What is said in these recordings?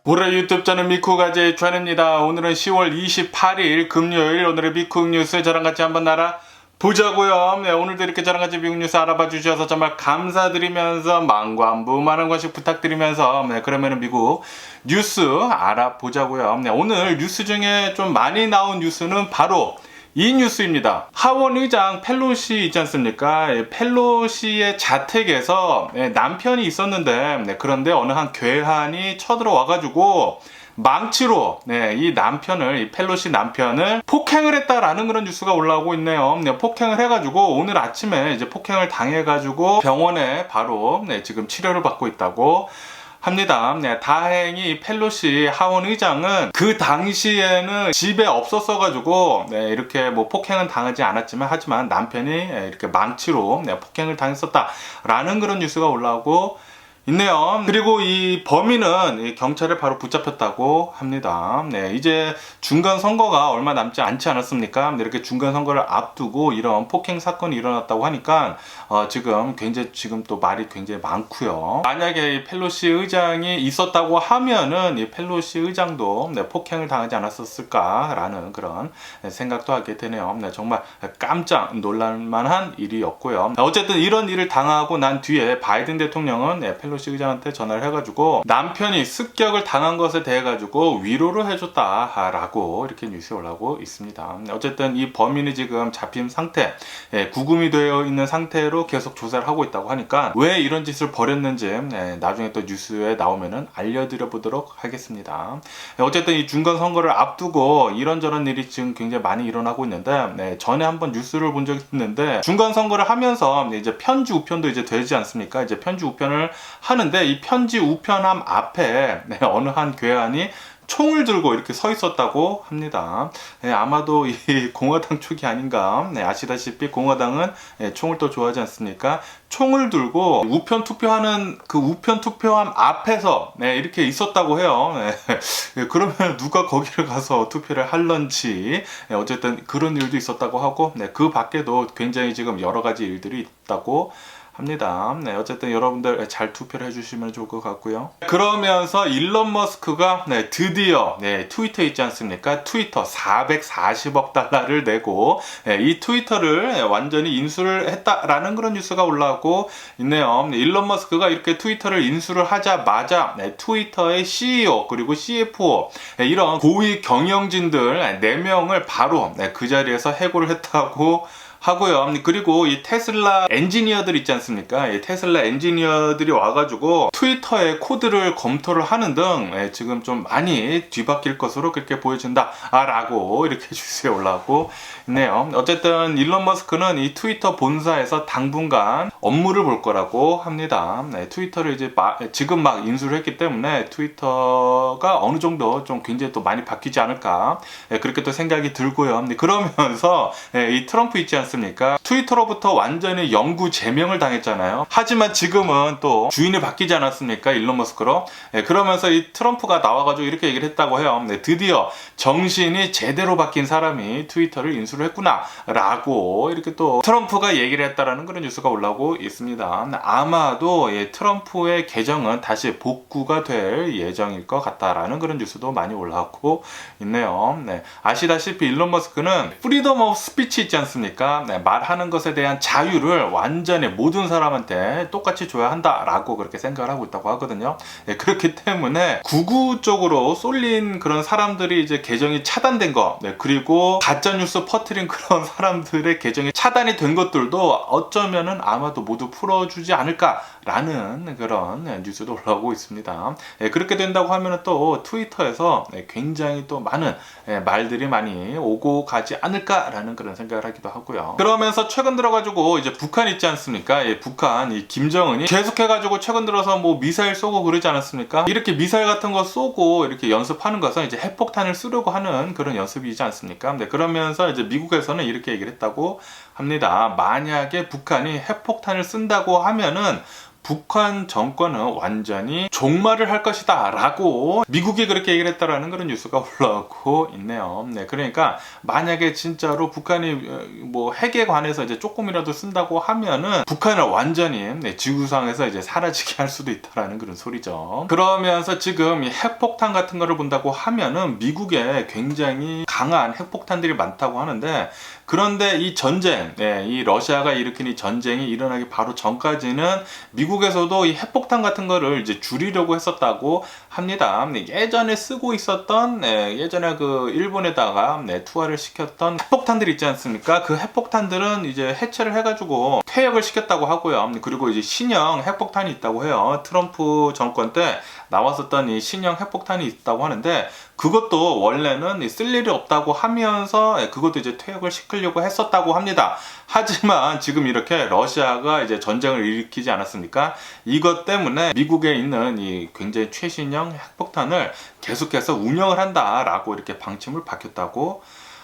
올해 유튜브 채널 미쿠가제의 전입니다. 오늘은 10월 28일 금요일, 오늘의 미국 뉴스 저랑 같이 한번 알아보자고요. 네, 오늘도 이렇게 저랑 같이 미국 뉴스 알아봐 주셔서 정말 감사드리면서 만관부 많은 관심 부탁드리면서 그러면은 미국 뉴스 알아보자고요. 네, 오늘 뉴스 중에 좀 많이 나온 뉴스는 바로 이 뉴스입니다. 하원 의장 펠로시 있지 않습니까? 펠로시의 자택에서 남편이 있었는데 그런데 어느 한 괴한이 쳐들어와가지고 망치로 이 남편을, 이 펠로시 남편을 폭행을 했다라는 그런 뉴스가 올라오고 있네요. 폭행을 해가지고 오늘 아침에 이제 폭행을 당해가지고 병원에 바로 지금 치료를 받고 있다고 합니다. 다행히 펠로시 하원 의장은 그 당시에는 집에 없었어가지고 이렇게 뭐 폭행은 당하지 않았지만 하지만 남편이 이렇게 망치로 폭행을 당했었다라는 그런 뉴스가 올라오고 있네요. 그리고 이 범인은 경찰에 바로 붙잡혔다고 합니다. 이제 중간 선거가 얼마 남지 않지 않았습니까? 이렇게 중간 선거를 앞두고 이런 폭행 사건이 일어났다고 하니까 지금 또 말이 굉장히 많고요. 만약에 이 펠로시 의장이 있었다고 하면은 이 펠로시 의장도 폭행을 당하지 않았었을까라는 그런 생각도 하게 되네요. 정말 깜짝 놀랄만한 일이었고요. 어쨌든 이런 일을 당하고 난 뒤에 바이든 대통령은 펠로시 의장한테 전화를 해가지고 남편이 습격을 당한 것에 대해 가지고 위로를 해줬다라고 이렇게 뉴스에 올라오고 있습니다. 어쨌든 이 범인이 지금 잡힌 상태, 구금이 되어 있는 상태로 계속 조사를 하고 있다고 하니까 왜 이런 짓을 벌였는지 나중에 또 뉴스에 나오면은 알려드려 보도록 하겠습니다. 어쨌든 이 중간 선거를 앞두고 이런저런 일이 지금 굉장히 많이 일어나고 있는데 전에 한번 뉴스를 본 적이 있는데 중간 선거를 하면서 이제 편지 우편도 이제 되지 않습니까? 이제 편지 우편을 하는데 이 편지 우편함 앞에 어느 한 괴한이 총을 들고 이렇게 서 있었다고 합니다. 아마도 이 공화당 쪽이 아닌가. 아시다시피 공화당은 총을 또 좋아하지 않습니까? 총을 들고 우편 투표하는 그 우편 투표함 앞에서 이렇게 있었다고 해요. 그러면 누가 거기를 가서 투표를 할런지 어쨌든 그런 일도 있었다고 하고 그 밖에도 굉장히 지금 여러 가지 일들이 있다고 합니다. 어쨌든 여러분들 잘 투표를 해주시면 좋을 것 같고요. 그러면서 일론 머스크가 드디어 트위터 있지 않습니까? 트위터 440억 달러를 내고 이 트위터를 완전히 인수를 했다라는 그런 뉴스가 올라오고 있네요. 일론 머스크가 이렇게 트위터를 인수를 하자마자 트위터의 CEO 그리고 CFO 이런 고위 경영진들 4명을 바로 그 자리에서 해고를 했다고 하고요. 그리고 이 테슬라 엔지니어들 있지 않습니까? 이 테슬라 엔지니어들이 와가지고 트위터의 코드를 검토를 하는 등 지금 좀 많이 뒤바뀔 것으로 그렇게 보여진다 라고 이렇게 뉴스에 올라오고 있네요. 어쨌든 일론 머스크는 이 트위터 본사에서 당분간 업무를 볼 거라고 합니다. 트위터를 이제 지금 막 인수를 했기 때문에 트위터가 어느 정도 좀 굉장히 또 많이 바뀌지 않을까 그렇게 또 생각이 들고요. 그러면서 이 트럼프 있지 않습니까? 트위터로부터 완전히 영구 제명을 당했잖아요. 하지만 지금은 또 주인이 바뀌지 않았습니까? 일론 머스크로. 그러면서 이 트럼프가 나와가지고 이렇게 얘기를 했다고 해요. 드디어 정신이 제대로 바뀐 사람이 트위터를 인수를 했구나 라고 이렇게 또 트럼프가 얘기를 했다라는 그런 뉴스가 올라오고 있습니다. 아마도 트럼프의 계정은 다시 복구가 될 예정일 것 같다라는 그런 뉴스도 많이 올라오고 있네요. 아시다시피 일론 머스크는 프리덤 오브 스피치 있지 않습니까? 말하는 것에 대한 자유를 완전히 모든 사람한테 똑같이 줘야 한다라고 그렇게 생각을 하고 있다고 하거든요. 그렇기 때문에 극우 쪽으로 쏠린 그런 사람들이 이제 계정이 차단된 거, 그리고 가짜뉴스 퍼뜨린 그런 사람들의 계정이 차단이 된 것들도 어쩌면은 아마도 모두 풀어주지 않을까라는 그런 뉴스도 올라오고 있습니다. 그렇게 된다고 하면은 또 트위터에서 굉장히 또 많은 말들이 많이 오고 가지 않을까라는 그런 생각을 하기도 하고요. 그러면서 최근 들어가지고 이제 북한 있지 않습니까? 북한 이 김정은이 계속해가지고 최근 들어서 뭐 미사일 쏘고 그러지 않았습니까? 이렇게 미사일 같은 거 쏘고 이렇게 연습하는 것은 이제 핵폭탄을 쓰려고 하는 그런 연습이지 않습니까? 그러면서 이제 미국에서는 이렇게 얘기를 했다고 합니다. 만약에 북한이 핵폭탄을 쓴다고 하면은 북한 정권은 완전히 종말을 할 것이다 라고 미국이 그렇게 얘기를 했다라는 그런 뉴스가 올라오고 있네요. 네, 그러니까 만약에 진짜로 북한이 뭐 핵에 관해서 이제 조금이라도 쓴다고 하면은 북한을 완전히 지구상에서 이제 사라지게 할 수도 있다라는 그런 소리죠. 그러면서 지금 이 핵폭탄 같은 거를 본다고 하면은 미국에 굉장히 강한 핵폭탄들이 많다고 하는데, 그런데 이 전쟁, 이 러시아가 일으킨 이 전쟁이 일어나기 바로 전까지는 미국에서도 이 핵폭탄 같은 거를 이제 줄이려고 했었다고 합니다. 예전에 쓰고 있었던, 예전에 그 일본에다가 투하를 시켰던 핵폭탄들 있지 않습니까? 그 핵폭탄들은 이제 해체를 해가지고 퇴역을 시켰다고 하고요. 그리고 이제 신형 핵폭탄이 있다고 해요. 트럼프 정권 때 나왔었던 이 신형 핵폭탄이 있다고 하는데, 그것도 원래는 쓸 일이 없다고 하면서 그것도 이제 퇴역을 시키려고 했었다고 합니다. 하지만 지금 이렇게 러시아가 이제 전쟁을 일으키지 않았습니까? 이것 때문에 미국에 있는 이 굉장히 최신형 핵폭탄을 계속해서 운영을 한다라고 이렇게 방침을 밝혔다고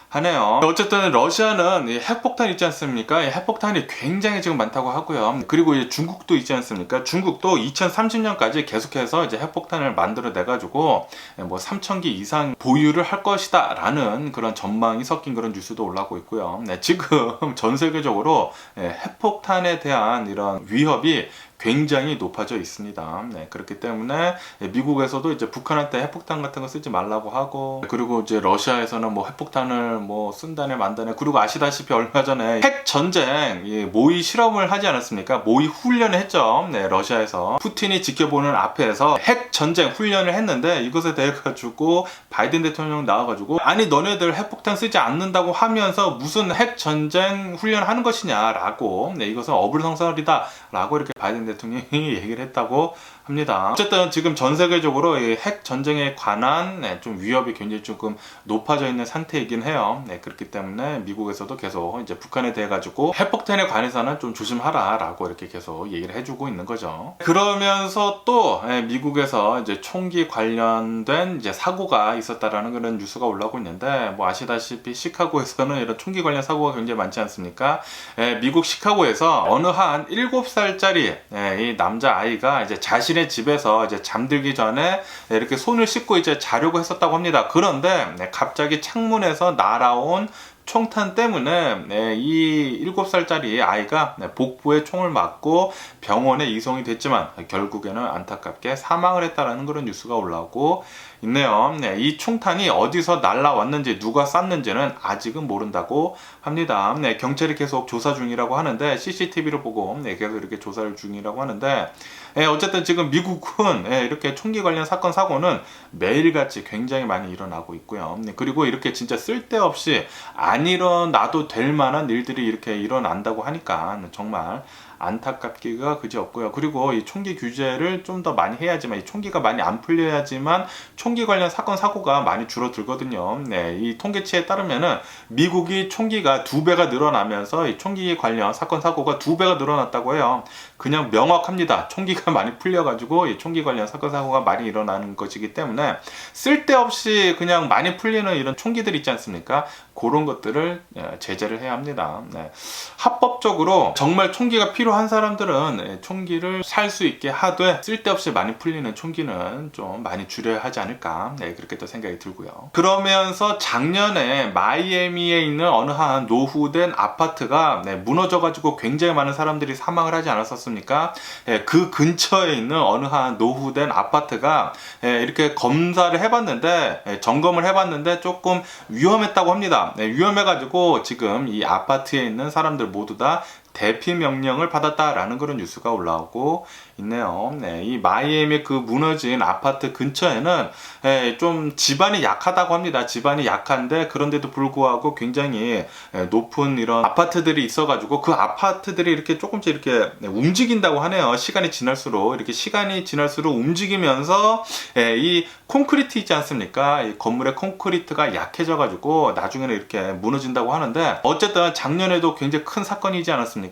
하네요. 어쨌든 러시아는 이 핵폭탄 있지 않습니까? 이 핵폭탄이 굉장히 지금 많다고 하고요. 그리고 이제 중국도 있지 않습니까? 중국도 2030년까지 계속해서 이제 핵폭탄을 만들어내 가지고 뭐 3,000기 이상 보유를 할 것이다 라는 그런 전망이 섞인 그런 뉴스도 올라오고 있고요. 네, 지금 전 세계적으로 핵폭탄에 대한 이런 위협이 굉장히 높아져 있습니다. 네, 그렇기 때문에 미국에서도 이제 북한한테 핵폭탄 같은 거 쓰지 말라고 하고, 그리고 이제 러시아에서는 뭐 핵폭탄을 뭐 쓴다네 만다네. 그리고 아시다시피 얼마 전에 핵 전쟁 모의 실험을 하지 않았습니까? 모의 훈련을 했죠. 네, 러시아에서 푸틴이 지켜보는 앞에서 핵 전쟁 훈련을 했는데, 이것에 대해 가지고 바이든 대통령 나와가지고 아니 너네들 핵폭탄 쓰지 않는다고 하면서 무슨 핵 전쟁 훈련하는 것이냐라고, 네, 이것은 어불성설이다라고 이렇게 바이든 대통령이 얘기를 했다고 합니다. 어쨌든 지금 전 세계적으로 이 핵 전쟁에 관한 좀 위협이 굉장히 조금 높아져 있는 상태이긴 해요. 네, 그렇기 때문에 미국에서도 계속 이제 북한에 대해 가지고 핵폭탄에 관해서는 좀 조심하라라고 이렇게 계속 얘기를 해주고 있는 거죠. 그러면서 또 미국에서 이제 총기 관련된 이제 사고가 있었다라는 그런 뉴스가 올라오고 있는데, 뭐 아시다시피 시카고에서는 이런 총기 관련 사고가 굉장히 많지 않습니까? 미국 시카고에서 어느 한 7살짜리 이 남자 아이가 이제 자신의 집에서 이제 잠들기 전에 이렇게 손을 씻고 이제 자려고 했었다고 합니다. 그런데 갑자기 창문에서 날아온 총탄 때문에 이 7살짜리 아이가 복부에 총을 맞고 병원에 이송이 됐지만 결국에는 안타깝게 사망을 했다는 그런 뉴스가 올라오고 있네요. 이 총탄이 어디서 날라왔는지 누가 쐈는지는 아직은 모른다고 합니다. 경찰이 계속 조사 중이라고 하는데, CCTV를 보고 계속 이렇게 조사를 중이라고 하는데, 어쨌든 지금 미국은 이렇게 총기 관련 사건 사고는 매일같이 굉장히 많이 일어나고 있고요. 그리고 이렇게 진짜 쓸데없이 안 일어나도 될 만한 일들이 이렇게 일어난다고 하니까 정말 안타깝기가 그지없고요. 그리고 이 총기 규제를 좀 더 많이 해야지만, 이 총기가 많이 안 풀려야지만 총기 관련 사건 사고가 많이 줄어들거든요. 네, 이 통계치에 따르면은 미국이 총기가 2배가 늘어나면서 이 총기 관련 사건 사고가 2배가 늘어났다고 해요. 그냥 명확합니다. 총기가 많이 풀려가지고 이 총기 관련 사건 사고가 많이 일어나는 것이기 때문에, 쓸데없이 그냥 많이 풀리는 이런 총기들 있지 않습니까? 그런 것들을 제재를 해야 합니다. 네. 합법적으로 정말 총기가 필요한 사람들은 총기를 살 수 있게 하되, 쓸데없이 많이 풀리는 총기는 좀 많이 줄여야 하지 않을까, 그렇게 또 생각이 들고요. 그러면서 작년에 마이애미에 있는 어느 한 노후된 아파트가 무너져가지고 굉장히 많은 사람들이 사망을 하지 않았었습니까? 그 근처에 있는 어느 한 노후된 아파트가 이렇게 검사를 해봤는데, 점검을 해봤는데 조금 위험했다고 합니다. 위험해가지고 지금 이 아파트에 있는 사람들 모두 다 대피 명령을 받았다라는 그런 뉴스가 올라오고 있네요. 이 마이애미 그 무너진 아파트 근처에는 좀 집안이 약하다고 합니다. 집안이 약한데, 그런데도 불구하고 굉장히 높은 이런 아파트들이 있어가지고 그 아파트들이 이렇게 조금씩 이렇게 움직인다고 하네요. 시간이 지날수록 움직이면서 이 콘크리트 있지 않습니까? 이 건물의 콘크리트가 약해져가지고 나중에는 이렇게 무너진다고 하는데, 어쨌든 작년에도 굉장히 큰 사건이지 않았습니까?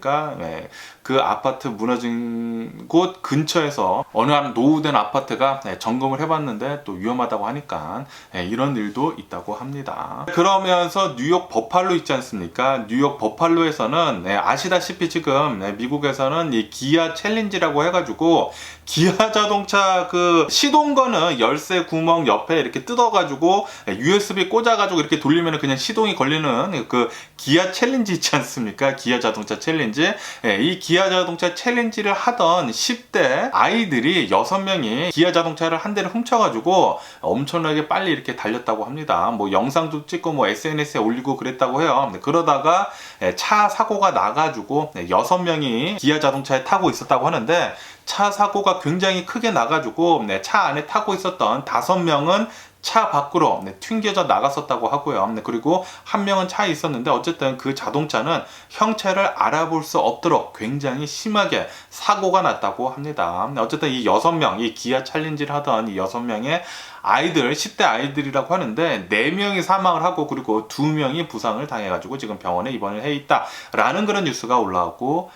그 그 아파트 무너진 곳 근처에서 어느 한 노후된 아파트가 점검을 해봤는데 또 위험하다고 하니까 이런 일도 있다고 합니다. 그러면서 뉴욕 버팔로 있지 않습니까? 뉴욕 버팔로에서는 아시다시피 지금 미국에서는 이 기아 챌린지라고 해가지고 기아 자동차 그 시동거는 열쇠 구멍 옆에 이렇게 뜯어가지고 USB 꽂아가지고 이렇게 돌리면 그냥 시동이 걸리는 그 기아 챌린지 있지 않습니까? 기아 자동차 챌린지. 이 기아 자동차 챌린지를 하던 10대 아이들이 6명이 기아 자동차를 한 대를 훔쳐가지고 엄청나게 빨리 이렇게 달렸다고 합니다. 뭐 영상도 찍고 뭐 SNS에 올리고 그랬다고 해요. 그러다가 차 사고가 나가지고 6명이 기아 자동차에 타고 있었다고 하는데, 차 사고가 굉장히 크게 나가지고 차 안에 타고 있었던 5명은 차 밖으로 튕겨져 나갔었다고 하고요. 그리고 한 명은 차에 있었는데 어쨌든 그 자동차는 형체를 알아볼 수 없도록 굉장히 심하게 사고가 났다고 합니다. 어쨌든 이 6명, 이 기아 챌린지를 하던 이 6명의 아이들, 10대 아이들이라고 하는데 4명이 사망을 하고 그리고 2명이 부상을 당해가지고 지금 병원에 입원을 해 있다라는 그런 뉴스가 올라오고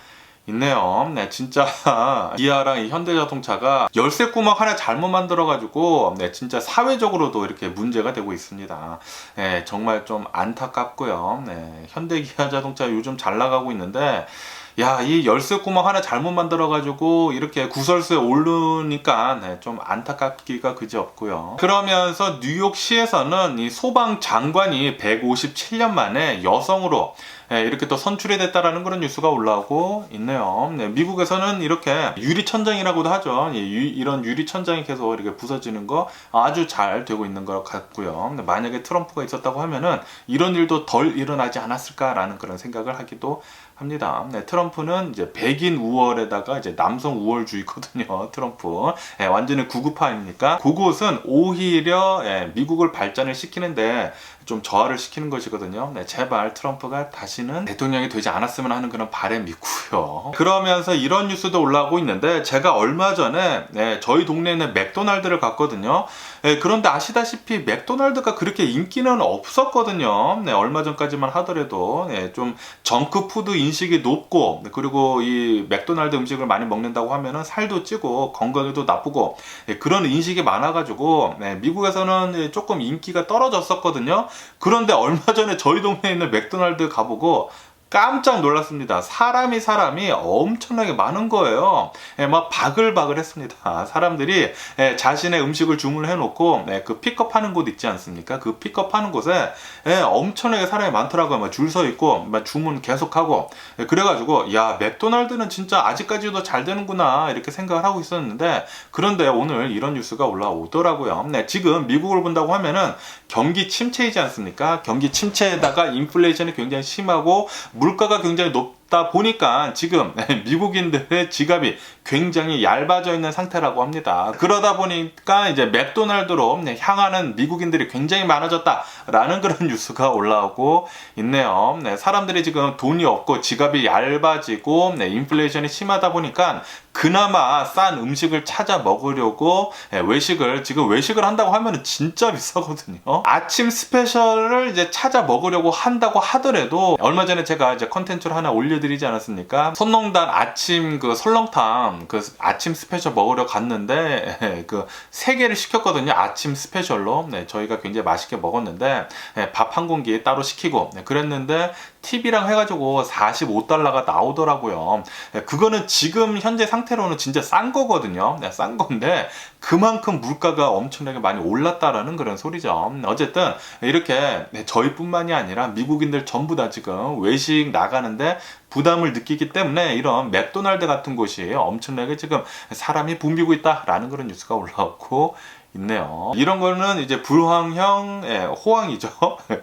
있네요. 진짜 기아랑 이 현대자동차가 열쇠 구멍 하나 잘못 만들어가지고 진짜 사회적으로도 이렇게 문제가 되고 있습니다. 정말 좀 안타깝고요. 현대기아자동차 요즘 잘 나가고 있는데, 야, 이 열쇠 구멍 하나 잘못 만들어가지고 이렇게 구설수에 오르니까 좀 안타깝기가 그지없고요. 그러면서 뉴욕시에서는 이 소방 장관이 157년 만에 여성으로 이렇게 또 선출이 됐다라는 그런 뉴스가 올라오고 있네요. 미국에서는 이렇게 유리천장이라고도 하죠. 이런 유리천장이 계속 이렇게 부서지는 거 아주 잘 되고 있는 것 같고요. 만약에 트럼프가 있었다고 하면은 이런 일도 덜 일어나지 않았을까라는 그런 생각을 하기도 합니다. 트럼프는 이제 백인 우월에다가 이제 남성 우월주의거든요. 트럼프. 완전히 구구파입니까? 그곳은 오히려 미국을 발전을 시키는데 좀 저하를 시키는 것이거든요. 제발 트럼프가 다시는 대통령이 되지 않았으면 하는 그런 바람이 있고요. 그러면서 이런 뉴스도 올라오고 있는데, 제가 얼마 전에 저희 동네에 있는 맥도날드를 갔거든요. 그런데 아시다시피 맥도날드가 그렇게 인기는 없었거든요. 얼마 전까지만 하더라도 좀 정크푸드 인식이 높고, 그리고 이 맥도날드 음식을 많이 먹는다고 하면은 살도 찌고 건강에도 나쁘고 그런 인식이 많아가지고 미국에서는 조금 인기가 떨어졌었거든요. 그런데 얼마 전에 저희 동네에 있는 맥도날드 가보고 깜짝 놀랐습니다. 사람이 엄청나게 많은 거예요. 막 바글바글 했습니다. 사람들이 자신의 음식을 주문을 해놓고 그 픽업하는 곳 있지 않습니까? 그 픽업하는 곳에 엄청나게 사람이 많더라고요. 막 줄 서 있고 막 주문 계속하고. 그래가지고 야, 맥도날드는 진짜 아직까지도 잘 되는구나 이렇게 생각을 하고 있었는데, 그런데 오늘 이런 뉴스가 올라오더라고요. 지금 미국을 본다고 하면은 경기 침체이지 않습니까? 경기 침체에다가 인플레이션이 굉장히 심하고 물가가 굉장히 높다 보니까 지금 미국인들의 지갑이 굉장히 얇아져 있는 상태라고 합니다. 그러다 보니까 이제 맥도날드로 향하는 미국인들이 굉장히 많아졌다라는 그런 뉴스가 올라오고 있네요. 사람들이 지금 돈이 없고 지갑이 얇아지고 인플레이션이 심하다 보니까 그나마 싼 음식을 찾아 먹으려고 지금 외식을 한다고 하면 진짜 비싸거든요. 아침 스페셜을 이제 찾아 먹으려고 한다고 하더라도, 얼마 전에 제가 이제 컨텐츠를 하나 올려드리지 않았습니까? 선농단 아침 그 설렁탕 그 아침 스페셜 먹으러 갔는데 그 3개를 시켰거든요. 아침 스페셜로. 저희가 굉장히 맛있게 먹었는데 밥 한 공기 따로 시키고 그랬는데 팁이랑 해가지고 $45가 나오더라고요. 그거는 지금 현재 상태로는 진짜 싼 거거든요. 싼 건데 그만큼 물가가 엄청나게 많이 올랐다라는 그런 소리죠. 어쨌든 이렇게 저희뿐만이 아니라 미국인들 전부 다 지금 외식 나가는데 부담을 느끼기 때문에 이런 맥도날드 같은 곳이 엄청나게 지금 사람이 붐비고 있다라는 그런 뉴스가 올라오고 있네요. 이런 거는 이제 불황형 호황이죠.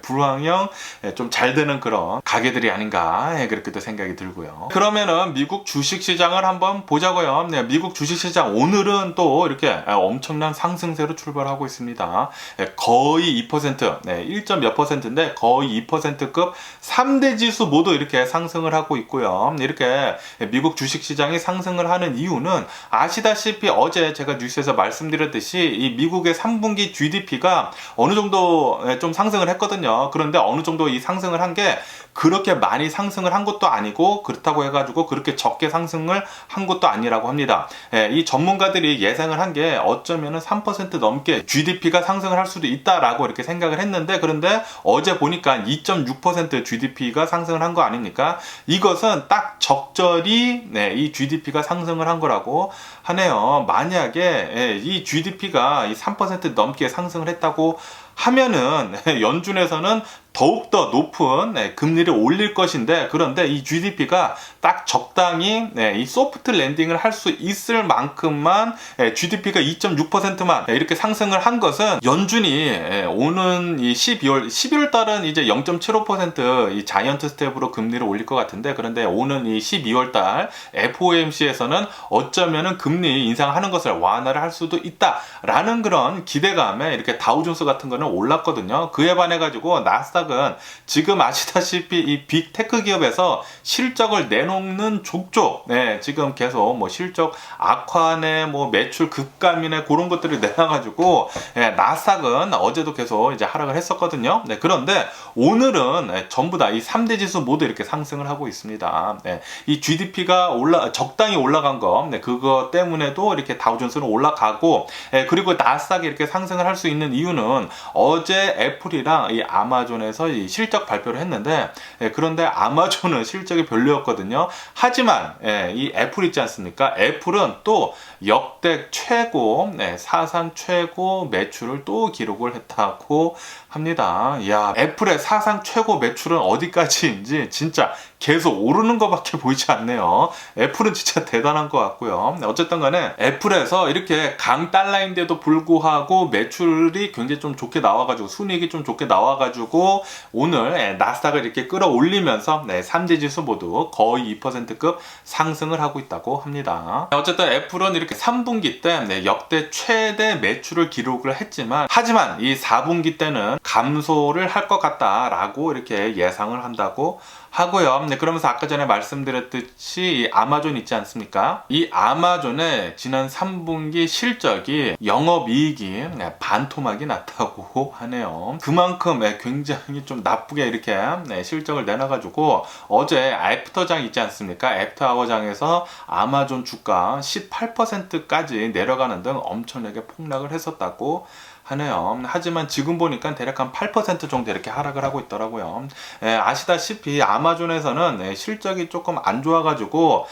불황형 좀 잘 되는 그런 가게들이 아닌가 그렇게도 생각이 들고요. 그러면은 미국 주식시장을 한번 보자고요. 미국 주식시장 오늘은 또 이렇게 엄청난 상승세로 출발하고 있습니다. 거의 2%, 1점 몇 %인데 거의 2%급 3대 지수 모두 이렇게 상승을 하고 있고요. 이렇게 미국 주식시장이 상승을 하는 이유는 아시다시피 어제 제가 뉴스에서 말씀드렸듯이 이 미국의 3분기 GDP가 어느 정도 좀 상승을 했거든요. 그런데 어느 정도 이 상승을 한 게 그렇게 많이 상승을 한 것도 아니고, 그렇다고 해가지고 그렇게 적게 상승을 한 것도 아니라고 합니다. 이 전문가들이 예상을 한 게 어쩌면은 3% 넘게 GDP가 상승을 할 수도 있다라고 이렇게 생각을 했는데, 그런데 어제 보니까 2.6% GDP가 상승을 한 거 아닙니까? 이것은 딱 적절히 이 GDP가 상승을 한 거라고 하네요. 만약에 이 GDP가 3% 넘게 상승을 했다고 하면은 연준에서는 더욱더 높은 금리를 올릴 것인데, 그런데 이 GDP가 딱 적당히 이 소프트 랜딩을 할 수 있을 만큼만 GDP가 2.6%만 이렇게 상승을 한 것은, 연준이 오는 이 12월 달은 이제 0.75% 자이언트 스텝으로 금리를 올릴 것 같은데, 그런데 오는 이 12월 달 FOMC에서는 어쩌면은 금리 인상하는 것을 완화를 할 수도 있다라는 그런 기대감에 이렇게 다우존스 같은 거는 올랐거든요. 그에 반해 가지고 나스닥은 지금 아시다시피 이 빅테크 기업에서 실적을 내놓는 족족 지금 계속 뭐 실적 악화네, 뭐 매출 급감이네, 그런 것들을 내놔가지고 나스닥은 어제도 계속 이제 하락을 했었거든요. 그런데 오늘은 전부 다 이 3대 지수 모두 이렇게 상승을 하고 있습니다. 이 GDP가 적당히 올라간 거, 그거 때문에도 이렇게 다우존스는 올라가고, 그리고 나스닥이 이렇게 상승을 할 수 있는 이유는 어제 애플이랑 이 아마존에서 이 실적 발표를 했는데, 그런데 아마존은 실적이 별로였거든요. 하지만 이 애플 있지 않습니까? 애플은 또 역대 최고, 사상 최고 매출을 또 기록을 했다고 합니다. 야, 애플의 사상 최고 매출은 어디까지인지 진짜 계속 오르는 것밖에 보이지 않네요. 애플은 진짜 대단한 것 같고요. 어쨌든 간에 애플에서 이렇게 강달러인데도 불구하고 매출이 굉장히 좀 좋게 나와가지고, 순이익이 좀 좋게 나와가지고 오늘 나스닥을 이렇게 끌어올리면서 3대 지수 모두 거의 2%급 상승을 하고 있다고 합니다. 어쨌든 애플은 이렇게 3분기 때 역대 최대 매출을 기록을 했지만, 하지만 이 4분기 때는 감소를 할 것 같다라고 이렇게 예상을 한다고 하고요. 그러면서 아까 전에 말씀드렸듯이 이 아마존 있지 않습니까? 이 아마존의 지난 3분기 실적이 영업이익이 반토막이 났다고 하네요. 그만큼 굉장히 좀 나쁘게 이렇게 실적을 내놔가지고 어제 애프터장 있지 않습니까? 애프터아워장에서 아마존 주가 18%까지 내려가는 등 엄청나게 폭락을 했었다고 하네요. 하지만 지금 보니까 대략 한 8% 정도 이렇게 하락을 하고 있더라고요. 아시다시피 아마존에서는 실적이 조금 안 좋아가지고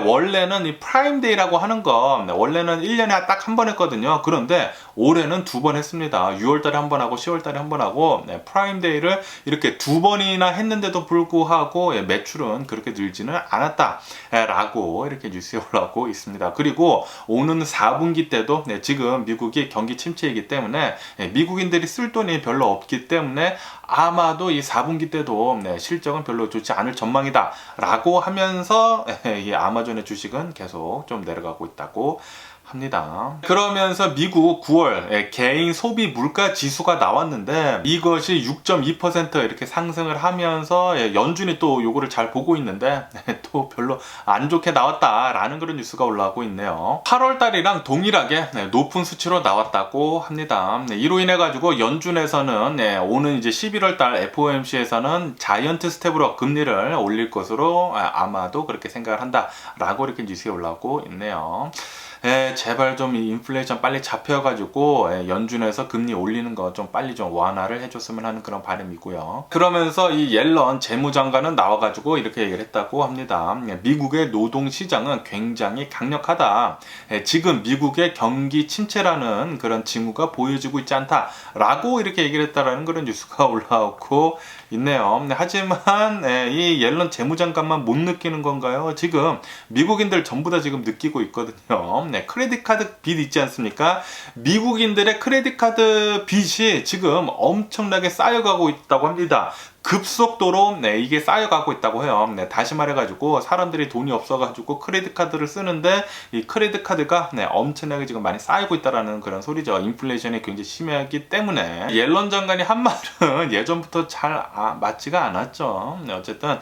원래는 이 프라임데이라고 하는 거 원래는 1년에 딱 한 번 했거든요. 그런데 올해는 2번 했습니다. 6월달에 한 번 하고 10월달에 한 번 하고 프라임데이를 이렇게 2번이나 했는데도 불구하고 매출은 그렇게 늘지는 않았다라고 이렇게 뉴스에 올라오고 있습니다. 그리고 오는 4분기 때도 지금 미국이 경기 침체이기 때문에 미국인들이 쓸 돈이 별로 없기 때문에 아마도 이 4분기 때도 실적은 별로 좋지 않을 전망이다 라고 하면서 이 아마존의 주식은 계속 좀 내려가고 있다고 합니다. 그러면서 미국 9월 개인 소비 물가 지수가 나왔는데, 이것이 6.2% 이렇게 상승을 하면서 연준이 또 요거를 잘 보고 있는데 또 별로 안 좋게 나왔다라는 그런 뉴스가 올라오고 있네요. 8월 달이랑 동일하게 높은 수치로 나왔다고 합니다. 이로 인해 가지고 연준에서는 오는 이제 11월 달 FOMC에서는 자이언트 스텝으로 금리를 올릴 것으로 아마도 그렇게 생각을 한다라고 이렇게 뉴스에 올라오고 있네요. 제발 좀 이 인플레이션 빨리 잡혀가지고 연준에서 금리 올리는 거 좀 빨리 좀 완화를 해줬으면 하는 그런 바람이고요. 그러면서 이 옐런 재무장관은 나와가지고 이렇게 얘기를 했다고 합니다. 미국의 노동시장은 굉장히 강력하다. 지금 미국의 경기 침체라는 그런 징후가 보여지고 있지 않다라고 이렇게 얘기를 했다라는 그런 뉴스가 올라오고 있네요. 하지만 이 옐런 재무장관만 못 느끼는 건가요? 지금 미국인들 전부 다 지금 느끼고 있거든요. 크레딧 카드 빚 있지 않습니까? 미국인들의 크레딧 카드 빚이 지금 엄청나게 쌓여가고 있다고 합니다. 급속도로 이게 쌓여가고 있다고 해요. 다시 말해가지고 사람들이 돈이 없어가지고 크레딧 카드를 쓰는데 이 크레딧 카드가 엄청나게 지금 많이 쌓이고 있다라는 그런 소리죠. 인플레이션이 굉장히 심하기 때문에. 옐런 장관이 한 말은 예전부터 잘 맞지가 않았죠. 어쨌든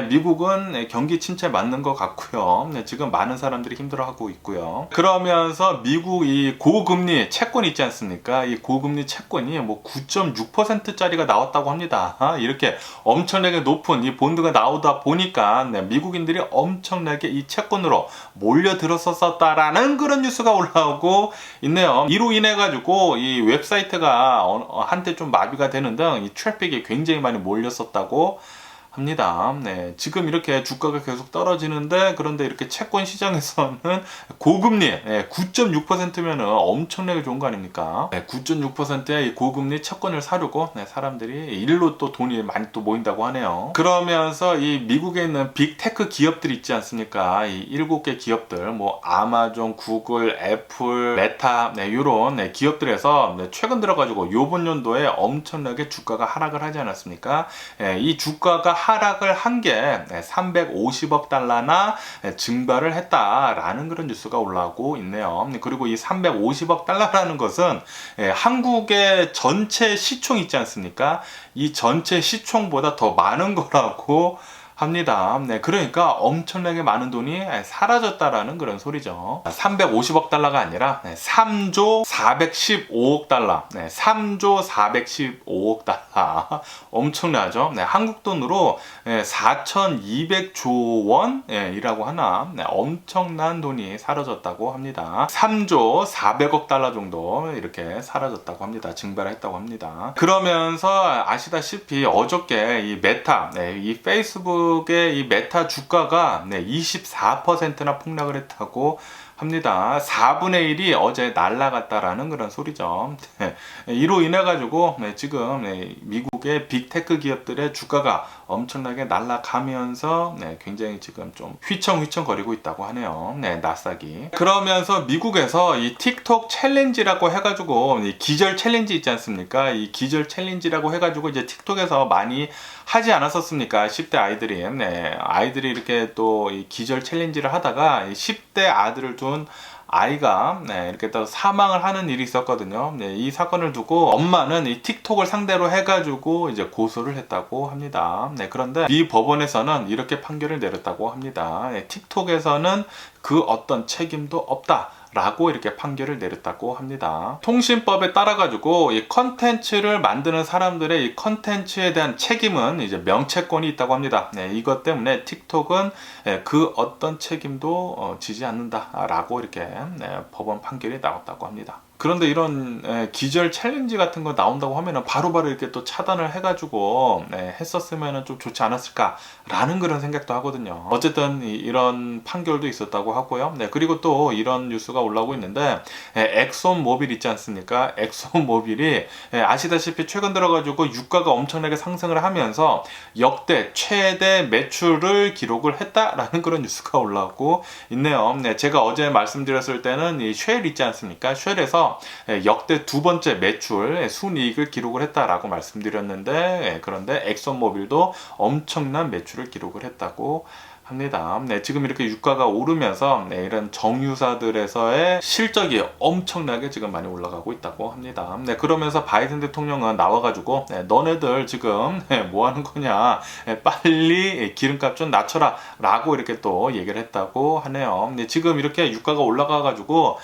미국은 경기 침체 맞는 것 같고요. 지금 많은 사람들이 힘들어하고 있고요. 그러면서 미국 이 고금리 채권 있지 않습니까? 이 고금리 채권이 뭐 9.6%짜리가 나왔다고 합니다. 이렇게 엄청나게 높은 이 본드가 나오다 보니까 미국인들이 엄청나게 이 채권으로 몰려들었었다라는 그런 뉴스가 올라오고 있네요. 이로 인해 가지고 이 웹사이트가 한때 좀 마비가 되는 등 이 트래픽이 굉장히 많이 몰렸었다고 합니다. 지금 이렇게 주가가 계속 떨어지는데, 그런데 이렇게 채권 시장에서는 고금리 9.6%면 엄청나게 좋은 거 아닙니까? 9.6%의 고금리 채권을 사려고 사람들이 일로 또 돈이 많이 또 모인다고 하네요. 그러면서 이 미국에 있는 빅테크 기업들 있지 않습니까? 이 7개 기업들, 뭐 아마존, 구글, 애플, 메타 이런 기업들에서 최근 들어가지고 요번 연도에 엄청나게 주가가 하락을 하지 않았습니까? 이 주가가 하락을 한 게 350억 달러나 증발을 했다라는 그런 뉴스가 올라오고 있네요. 그리고 이 350억 달러라는 것은 한국의 전체 시총 있지 않습니까? 이 전체 시총보다 더 많은 거라고 합니다. 그러니까 엄청나게 많은 돈이 사라졌다라는 그런 소리죠. 350억 달러가 아니라 3조 415억 달러. 3조 415억 달러. 엄청나죠? 한국 돈으로 4,200조 원이라고 하나 엄청난 돈이 사라졌다고 합니다. 3조 400억 달러 정도 이렇게 사라졌다고 합니다. 증발했다고 합니다. 그러면서 아시다시피 어저께 이 메타, 이 페이스북 이 메타 주가가 24%나 폭락을 했다고 합니다. 4분의 1이 어제 날라갔다라는 그런 소리죠. 이로 인해 가지고 지금 미국의 빅테크 기업들의 주가가 엄청나게 날아가면서 굉장히 지금 좀 휘청휘청 거리고 있다고 하네요. 나스닥이. 그러면서 미국에서 이 틱톡 챌린지라고 해가지고 이 기절 챌린지 있지 않습니까? 이 기절 챌린지라고 해가지고 이제 틱톡에서 많이 하지 않았었습니까? 10대 아이들이. 아이들이 이렇게 또 이 기절 챌린지를 하다가 10대 아들을 둔 아이가 이렇게 또 사망을 하는 일이 있었거든요. 이 사건을 두고 엄마는 이 틱톡을 상대로 해가지고 이제 고소를 했다고 합니다. 그런데 미 법원에서는 이렇게 판결을 내렸다고 합니다. 틱톡에서는 그 어떤 책임도 없다. 라고 이렇게 판결을 내렸다고 합니다. 통신법에 따라 가지고 이 컨텐츠를 만드는 사람들의 이 컨텐츠에 대한 책임은 이제 명채권이 있다고 합니다. 이것 때문에 틱톡은 그 어떤 책임도 지지 않는다라고 이렇게 법원 판결이 나왔다고 합니다. 그런데 이런 기절 챌린지 같은 거 나온다고 하면은 바로바로 이렇게 또 차단을 해가지고 했었으면은 좀 좋지 않았을까라는 그런 생각도 하거든요. 어쨌든 이런 판결도 있었다고 하고요. 그리고 또 이런 뉴스가 올라오고 있는데 엑손 모빌 있지 않습니까? 엑손 모빌이 아시다시피 최근 들어가지고 유가가 엄청나게 상승을 하면서 역대 최대 매출을 기록을 했다라는 그런 뉴스가 올라오고 있네요. 제가 어제 말씀드렸을 때는 이 쉘 있지 않습니까? 쉘에서 역대 두 번째 매출 순이익을 기록을 했다라고 말씀드렸는데, 그런데 엑손모빌도 엄청난 매출을 기록을 했다고 합니다. 지금 이렇게 유가가 오르면서 이런 정유사들에서의 실적이 엄청나게 지금 많이 올라가고 있다고 합니다. 그러면서 바이든 대통령은 나와가지고 너네들 지금 뭐 하는 거냐, 빨리 기름값 좀 낮춰라 라고 이렇게 또 얘기를 했다고 하네요. 지금 이렇게 유가가 올라가가지고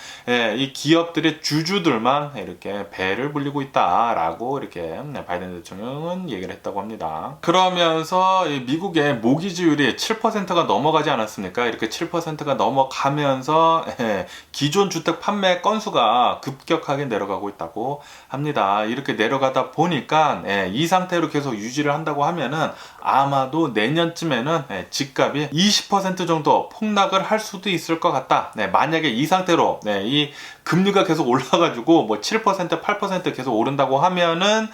이 기업들의 주주들만 이렇게 배를 불리고 있다라고 이렇게 바이든 대통령은 얘기를 했다고 합니다. 그러면서 미국의 모기지율이 7%가 넘어가지 않았습니까? 이렇게 7%가 넘어가면서 기존 주택 판매 건수가 급격하게 내려가고 있다고 합니다. 이렇게 내려가다 보니까 이 상태로 계속 유지를 한다고 하면은 아마도 내년쯤에는 집값이 20% 정도 폭락을 할 수도 있을 것 같다. 만약에 이 상태로 이 금리가 계속 올라가지고 뭐 7%, 8% 계속 오른다고 하면은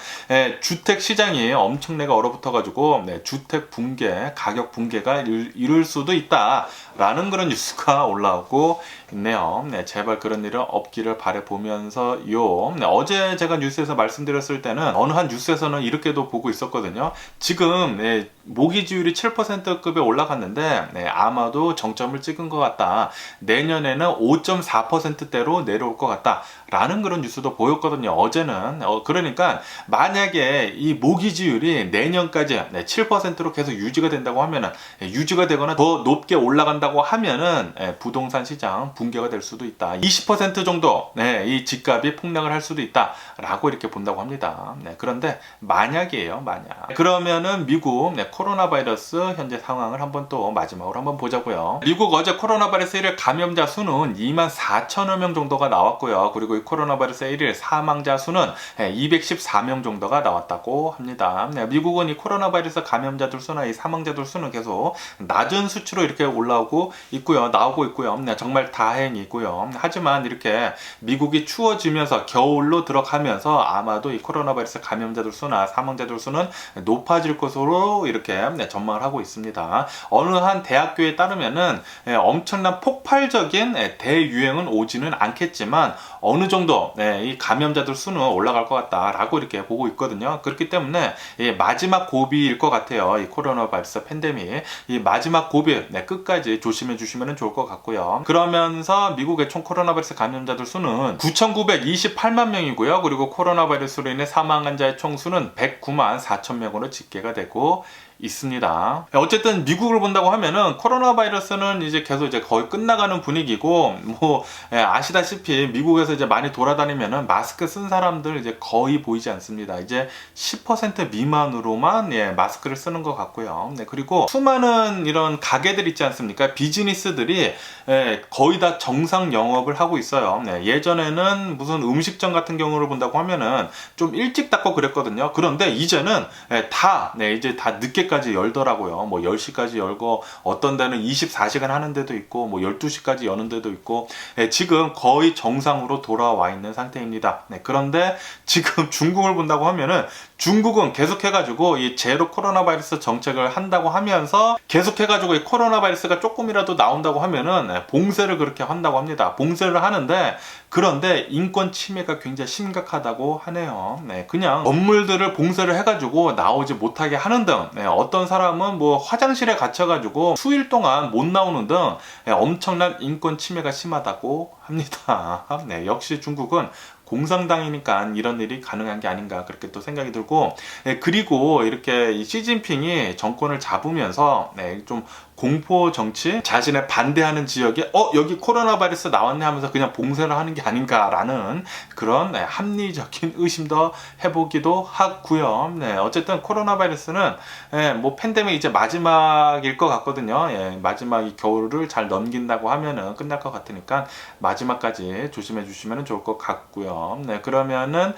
주택 시장이 엄청나게 얼어붙어가지고 주택 붕괴, 가격 붕괴가 이룰 수도 있다 라는 그런 뉴스가 올라오고 있네요. 네, 제발 그런 일은 없기를 바라보면서요. 네, 어제 제가 뉴스에서 말씀드렸을 때는 어느 한 뉴스에서는 이렇게도 보고 있었거든요. 지금 네, 모기지율이 7%급에 올라갔는데 네, 아마도 정점을 찍은 것 같다. 내년에는 5.4%대로 내려올 것 같다. 라는 그런 뉴스도 보였거든요. 어제는. 그러니까 만약에 이 모기지율이 내년까지 7%로 계속 유지가 된다고 하면은, 유지가 되거나 더 높게 올라간다고 하면은 부동산 시장 붕괴가 될 수도 있다. 20% 정도 이 집값이 폭락을 할 수도 있다. 라고 이렇게 본다고 합니다. 그런데 만약이에요. 만약. 그러면은 미국 코로나 바이러스 현재 상황을 한번 또 마지막으로 한번 보자고요. 미국 어제 코로나 바이러스 1일 감염자 수는 24,000여 명 정도가 나왔고요. 그리고 이 코로나 바이러스 1일 사망자 수는 214명 정도가 나왔다고 합니다. 미국은 이 코로나 바이러스 감염자들 수나 이 사망자들 수는 계속 낮은 수치로 이렇게 올라오고 있고요. 나오고 있고요. 정말 다행이고요. 하지만 이렇게 미국이 추워지면서 겨울로 들어가면서 아마도 이 코로나 바이러스 감염자들 수나 사망자들 수는 높아질 것으로 이렇게 전망을 하고 있습니다. 어느 한 대학교에 따르면은 엄청난 폭발적인 대유행은 오지는 않겠지만 어느 정도 이 감염자들 수는 올라갈 것 같다라고 이렇게 보고 있거든요. 그렇기 때문에 마지막 고비일 것 같아요. 이 코로나 바이러스 팬데믹 이 마지막 고비 끝까지 조심해 주시면 좋을 것 같고요. 그러면서 미국의 총 코로나 바이러스 감염자들 수는 9,928만 명이고요. 그리고 코로나 바이러스로 인해 사망한 자의 총 수는 109만 4천 명으로 집계가 되고 있습니다. 어쨌든 미국을 본다고 하면은 코로나 바이러스는 이제 계속 이제 거의 끝나가는 분위기고 뭐 아시다시피 미국에서 이제 많이 돌아다니면은 마스크 쓴 사람들 이제 거의 보이지 않습니다. 이제 10% 미만으로만 마스크를 쓰는 것 같고요. 그리고 수많은 이런 가게들 있지 않습니까? 비즈니스들이 거의 다 정상 영업을 하고 있어요. 예전에는 무슨 음식점 같은 경우를 본다고 하면은 좀 일찍 닫고 그랬거든요. 그런데 이제는 이제 다 늦게 까지 열더라고요. 뭐 10시까지 열고 어떤 데는 24시간 하는 데도 있고 뭐 12시까지 여는 데도 있고 지금 거의 정상으로 돌아와 있는 상태입니다. 그런데 지금 중국을 본다고 하면은 중국은 계속해가지고 이 제로 코로나 바이러스 정책을 한다고 하면서 계속해가지고 이 코로나 바이러스가 조금이라도 나온다고 하면은 봉쇄를 그렇게 한다고 합니다. 봉쇄를 하는데 그런데 인권 침해가 굉장히 심각하다고 하네요. 그냥 건물들을 봉쇄를 해가지고 나오지 못하게 하는 등 어떤 사람은 뭐 화장실에 갇혀가지고 수일 동안 못 나오는 등 엄청난 인권 침해가 심하다고 합니다. 역시 중국은 공산당이니까 이런 일이 가능한 게 아닌가 그렇게 또 생각이 들고 그리고 이렇게 시진핑이 정권을 잡으면서 좀 공포 정치 자신의 반대하는 지역에 여기 코로나 바이러스 나왔네 하면서 그냥 봉쇄를 하는 게 아닌가라는 그런 합리적인 의심도 해보기도 하고요. 어쨌든 코로나 바이러스는 뭐 팬데믹 이제 마지막일 것 같거든요. 마지막 이 겨울을 잘 넘긴다고 하면은 끝날 것 같으니까 마지막까지 조심해 주시면 좋을 것 같고요. 그러면은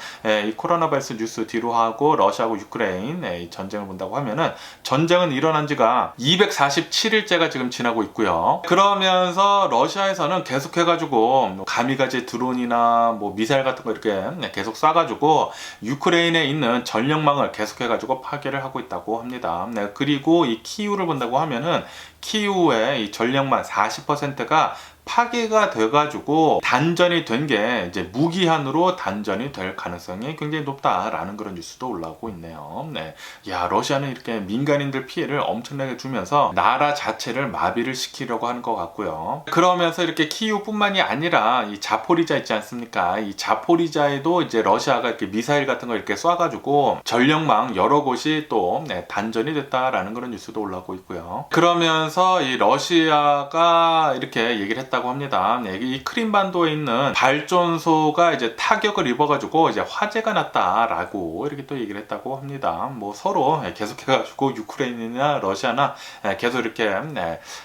이 코로나 바이러스 뉴스 뒤로 하고 러시아하고 유크레인 이 전쟁을 본다고 하면은 전쟁은 일어난 지가 247일째가 지금 지나고 있고요. 그러면서 러시아에서는 계속해가지고 가미가제 드론이나 뭐 미사일 같은 거 이렇게 계속 쏴가지고 유크레인에 있는 전력망을 계속해가지고 파괴를 하고 있다고 합니다. 그리고 이 키이우를 본다고 하면은 키이우의 이 전력망 40%가 파괴가 돼가지고 단전이 된 게 이제 무기한으로 단전이 될 가능성이 굉장히 높다라는 그런 뉴스도 올라오고 있네요. 야, 러시아는 이렇게 민간인들 피해를 엄청나게 주면서 나라 자체를 마비를 시키려고 하는 것 같고요. 그러면서 이렇게 키이우뿐만이 아니라 이 자포리자 있지 않습니까? 이 자포리자에도 이제 러시아가 이렇게 미사일 같은 거 이렇게 쏴가지고 전력망 여러 곳이 또 단전이 됐다라는 그런 뉴스도 올라오고 있고요. 그러면서 이 러시아가 이렇게 얘기를 했다고 합니다. 이 크림반도에 있는 발전소가 이제 타격을 입어가지고 이제 화재가 났다라고 이렇게 또 얘기를 했다고 합니다. 뭐 서로 계속해가지고 유크레인이나 러시아나 계속 이렇게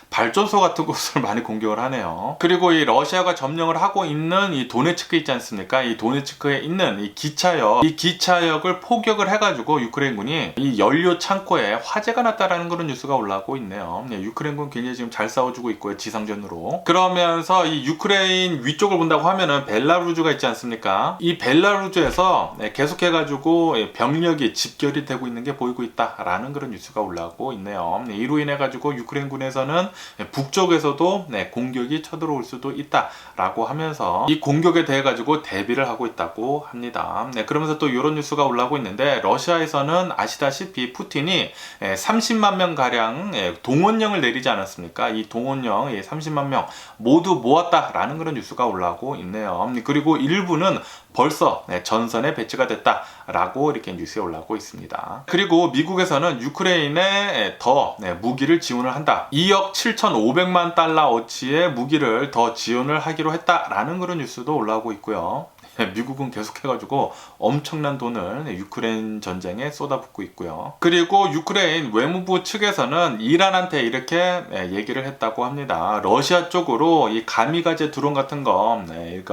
발전소 같은 곳을 많이 공격을 하네요. 그리고 이 러시아가 점령을 하고 있는 이 도네츠크 있지 않습니까? 이 도네츠크에 있는 이 기차역을 포격을 해가지고 유크레인군이 이 연료 창고에 화재가 났다라는 그런 뉴스가 올라오고 있네요. 유크레인군 굉장히 지금 잘 싸워주고 있고요. 지상전으로. 그러면 그러면서 이 유크레인 위쪽을 본다고 하면은 벨라루즈가 있지 않습니까? 이 벨라루즈에서 계속해가지고 병력이 집결이 되고 있는 게 보이고 있다라는 그런 뉴스가 올라오고 있네요. 이로 인해가지고 유크레인군에서는 북쪽에서도 공격이 쳐들어올 수도 있다라고 하면서 이 공격에 대해 가지고 대비를 하고 있다고 합니다. 그러면서 또 이런 뉴스가 올라오고 있는데 러시아에서는 아시다시피 푸틴이 30만 명 가량 동원령을 내리지 않았습니까? 이 동원령 30만 명 모두 모았다라는 그런 뉴스가 올라오고 있네요. 그리고 일부는 벌써 전선에 배치가 됐다라고 이렇게 뉴스에 올라오고 있습니다. 그리고 미국에서는 유크레인에 더 무기를 지원을 한다. 2억 7,500만 달러어치의 무기를 더 지원을 하기로 했다라는 그런 뉴스도 올라오고 있고요. 미국은 계속해가지고 엄청난 돈을 유크레인 전쟁에 쏟아붓고 있고요. 그리고 유크레인 외무부 측에서는 이란한테 이렇게 얘기를 했다고 합니다. 러시아 쪽으로 이 가미가제 드론 같은 거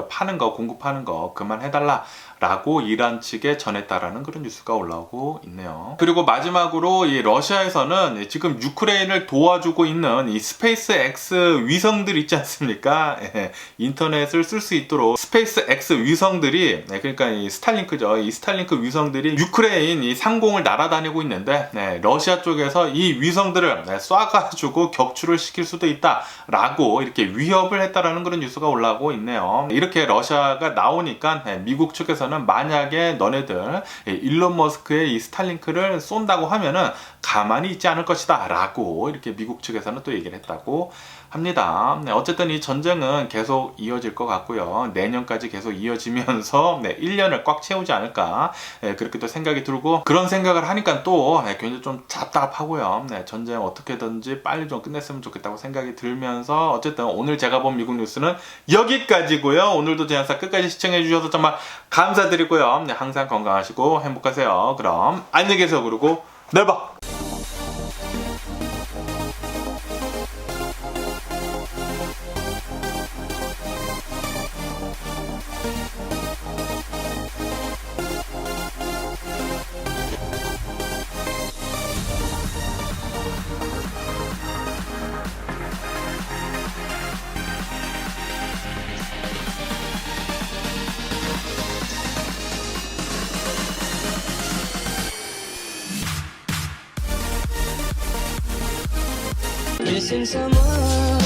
파는 거 공급하는 거 그만해달라 라고 이란 측에 전했다라는 그런 뉴스가 올라오고 있네요. 그리고 마지막으로 이 러시아에서는 지금 유크레인을 도와주고 있는 이 스페이스 X 위성들 있지 않습니까? 인터넷을 쓸 수 있도록 스페이스 X 위성들이 그러니까 이 스타링크죠. 이 스타링크 위성들이 유크레인 이 상공을 날아다니고 있는데 러시아 쪽에서 이 위성들을 쏴가지고 격추를 시킬 수도 있다라고 이렇게 위협을 했다라는 그런 뉴스가 올라오고 있네요. 이렇게 러시아가 나오니까 미국 측에서 만약에 너네들 일론 머스크의 이 스타링크를 쏜다고 하면은 가만히 있지 않을 것이다 라고 이렇게 미국 측에서는 또 얘기를 했다고 합니다. 어쨌든 이 전쟁은 계속 이어질 것 같고요. 내년까지 계속 이어지면서 1년을 꽉 채우지 않을까 그렇게 또 생각이 들고 그런 생각을 하니까 또 굉장히 좀 답답하고요. 전쟁 어떻게든지 빨리 좀 끝냈으면 좋겠다고 생각이 들면서 어쨌든 오늘 제가 본 미국 뉴스는 여기까지고요. 오늘도 제 영상 끝까지 시청해 주셔서 정말 감사드리고요. 항상 건강하시고 행복하세요. 그럼 안녕히 계세요. 그리고 내일 봐. Missing someone